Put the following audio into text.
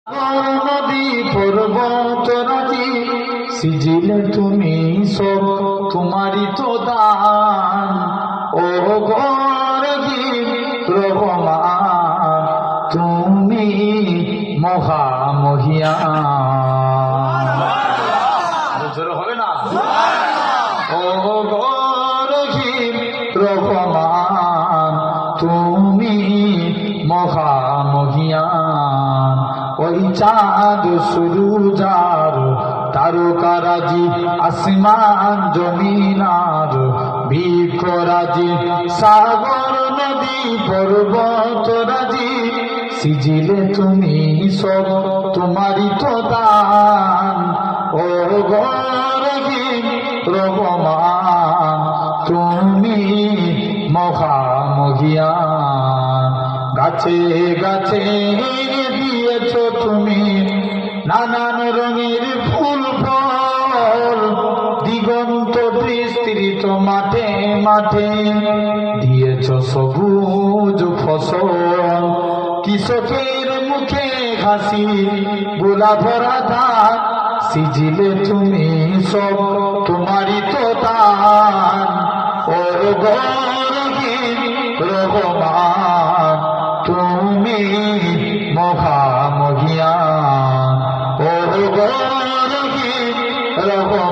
নদী পর্বত রাজি সিজিলে তুমি সব তোমারই তো দান। ও গর্গীব রহমান তুমি মহামহিয়ান। জোরে হবে না? ও গর্গীব রহমান তুমি মহামহিয়ান। ওই চাঁদ সুরুজার তারকারাজি আসমান জমিনার ভিক্ষরাজি সাগর নদী পর্বত রাজি সিজিলে তুমি সব তোমারই তো দান। ও গর্গীব রহমান তুমি মহামহিয়ান। গাছে গাছে দিয়েছ তুমি নানান রঙের ফুল ফল, দিগন্ত বিস্তৃত মাঠে মাঠে দিয়েছ সবুজ ফসল। কৃষকের মুখে হাসি গোলা ভরা ধান সিজিলে তুমি সব তোমারই তো দান। ও গর্গীব রহমান তুমি মহামহিয়ান। ও গর্গীব রহমান